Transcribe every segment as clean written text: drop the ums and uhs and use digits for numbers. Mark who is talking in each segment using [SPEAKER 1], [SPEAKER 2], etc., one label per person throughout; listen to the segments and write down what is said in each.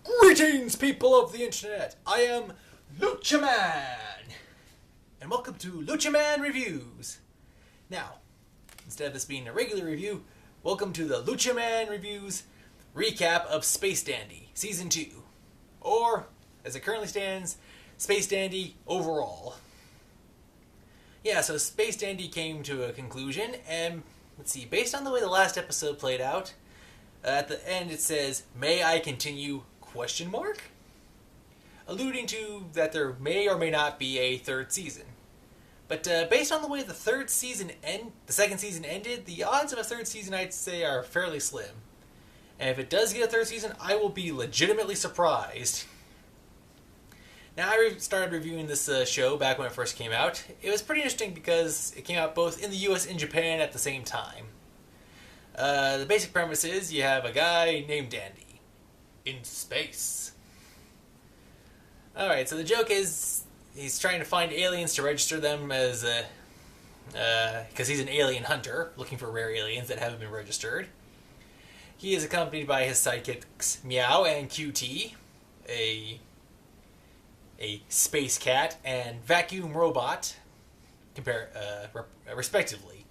[SPEAKER 1] Greetings, people of the internet! I am LUCHA MAN! And welcome to LUCHA MAN Reviews! Now, instead of this being a regular review, welcome to the LUCHA MAN Reviews recap of Space Dandy Season 2. Or, as it currently stands, Space Dandy overall. Yeah, so Space Dandy came to a conclusion, and let's see, based on the way the last episode played out, at the end it says, "May I continue?" ? Alluding to that there may or may not be a third season. But based on the way the second season ended, the odds of a third season, I'd say, are fairly slim. And if it does get a third season, I will be legitimately surprised. Now, I started reviewing this show back when it first came out. It was pretty interesting because it came out both in the US and Japan at the same time. The basic premise is you have a guy named Dandy in space. Alright, so the joke is he's trying to find aliens to register them as because he's an alien hunter looking for rare aliens that haven't been registered. He is accompanied by his sidekicks Meow and QT, a space cat, and vacuum robot, respectively.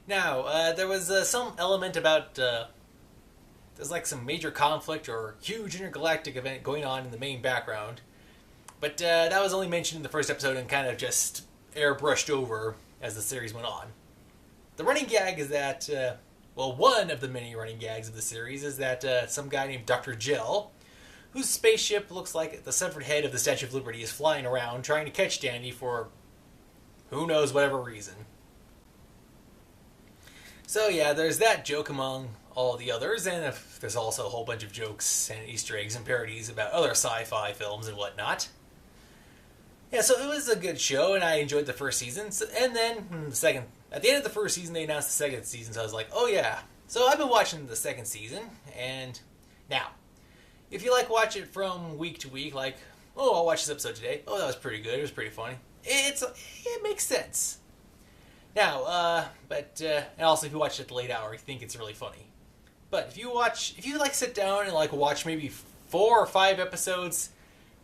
[SPEAKER 1] Now, there was some element about there's like some major conflict or huge intergalactic event going on in the main background. But that was only mentioned in the first episode and kind of just airbrushed over as the series went on. The running gag is that, one of the many running gags of the series is that some guy named Dr. Jill, whose spaceship looks like the severed head of the Statue of Liberty, is flying around trying to catch Dandy for who knows whatever reason. So yeah, there's that joke among all the others, and there's also a whole bunch of jokes and Easter eggs and parodies about other sci-fi films and whatnot. Yeah, so it was a good show, and I enjoyed the first season. And then at the end of the first season, they announced the second season, so I was like, oh yeah. So I've been watching the second season, and now, if you watch it from week to week, I'll watch this episode today. Oh, that was pretty good. It was pretty funny. It makes sense. Now, and also if you watch it at the late hour, you think it's really funny. But if you sit down and watch maybe 4 or 5 episodes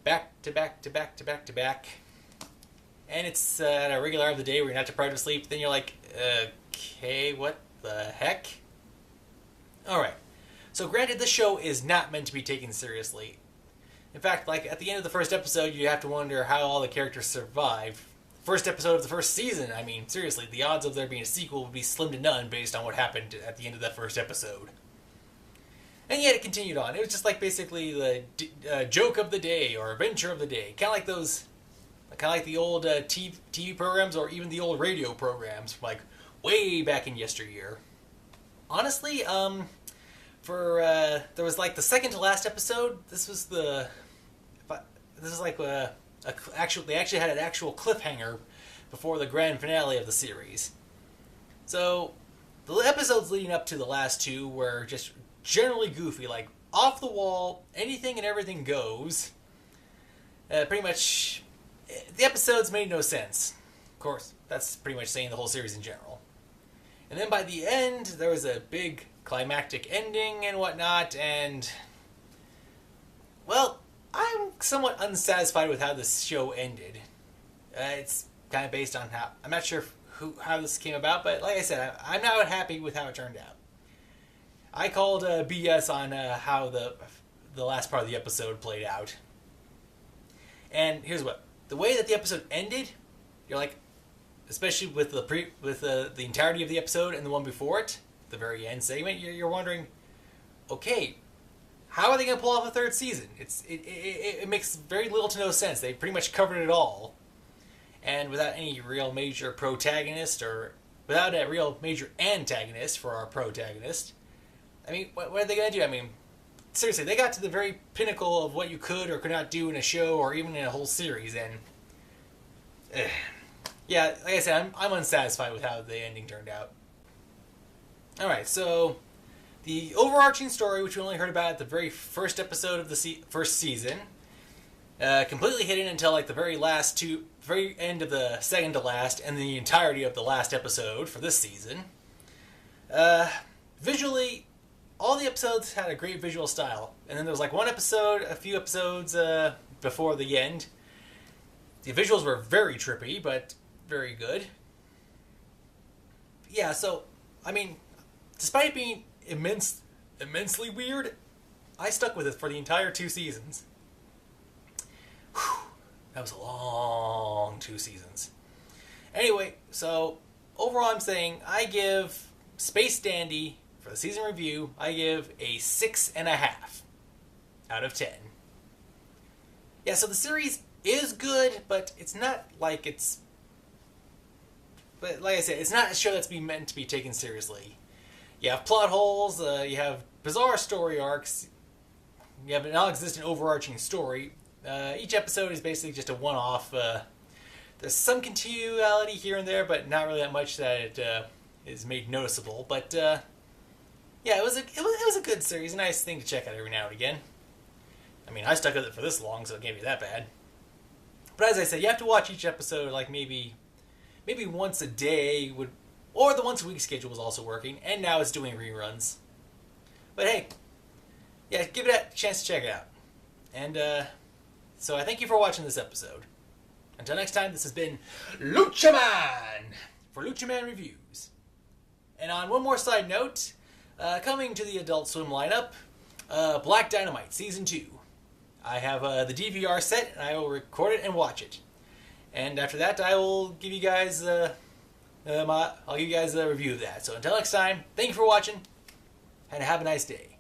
[SPEAKER 1] back to back to back to back to back, and it's at a regular hour of the day where you're not deprived of sleep, then you're like, okay, what the heck? Alright, so granted, this show is not meant to be taken seriously. In fact, at the end of the first episode, you have to wonder how all the characters survived. First episode of the first season, I mean, seriously, the odds of there being a sequel would be slim to none based on what happened at the end of that first episode. And yet it continued on. It was just basically the joke of the day or adventure of the day. Kind of like the old TV programs or even the old radio programs from way back in yesteryear. Honestly, there was the second to last episode. They actually had an actual cliffhanger before the grand finale of the series. So the episodes leading up to the last two were just generally goofy, off the wall, anything and everything goes. Pretty much, the episodes made no sense. Of course, that's pretty much saying the whole series in general. And then by the end, there was a big climactic ending and whatnot, and well, I'm somewhat unsatisfied with how this show ended. It's kind of based on I'm not sure how this came about, but like I said, I'm not happy with how it turned out. I called BS on how the last part of the episode played out. And here's what. The way that the episode ended, you're especially with the entirety of the episode and the one before it, the very end segment, you're wondering, okay, how are they going to pull off a third season? It makes very little to no sense. They pretty much covered it all. And without any real major protagonist, or without a real major antagonist for our protagonist, I mean, what are they going to do? I mean, seriously, they got to the very pinnacle of what you could or could not do in a show or even in a whole series, and yeah, like I said, I'm unsatisfied with how the ending turned out. Alright, so the overarching story, which we only heard about at the very first episode of the first season, completely hidden until the very end of the second to last, and the entirety of the last episode for this season. Visually, all the episodes had a great visual style. And then there was like one episode, a few episodes before the end. The visuals were very trippy, but very good. Yeah, so, I mean, despite it being immensely weird, I stuck with it for the entire 2 seasons. Whew, that was a long 2 seasons. Anyway, so, overall I'm saying I give Space Dandy, for the season review, I give a 6.5 out of 10. Yeah, so the series is good, but it's not like it's... But like I said, it's not a show that's meant to be taken seriously. You have plot holes, you have bizarre story arcs, you have an non-existent overarching story. Each episode is basically just a one-off. There's some continuality here and there, but not really that much that it is made noticeable. But yeah, it was a good series, a nice thing to check out every now and again. I mean, I stuck with it for this long, so it can't be that bad. But as I said, you have to watch each episode like maybe once a day or the once a week schedule was also working, and now it's doing reruns. But hey, yeah, give it a chance to check it out. And so I thank you for watching this episode. Until next time, this has been Lucha Man for Lucha Man Reviews. And on one more side note, coming to the Adult Swim lineup, Black Dynamite Season 2. I have the DVR set, and I will record it and watch it. And after that, I will give you guys a review of that. So until next time, thank you for watching, and have a nice day.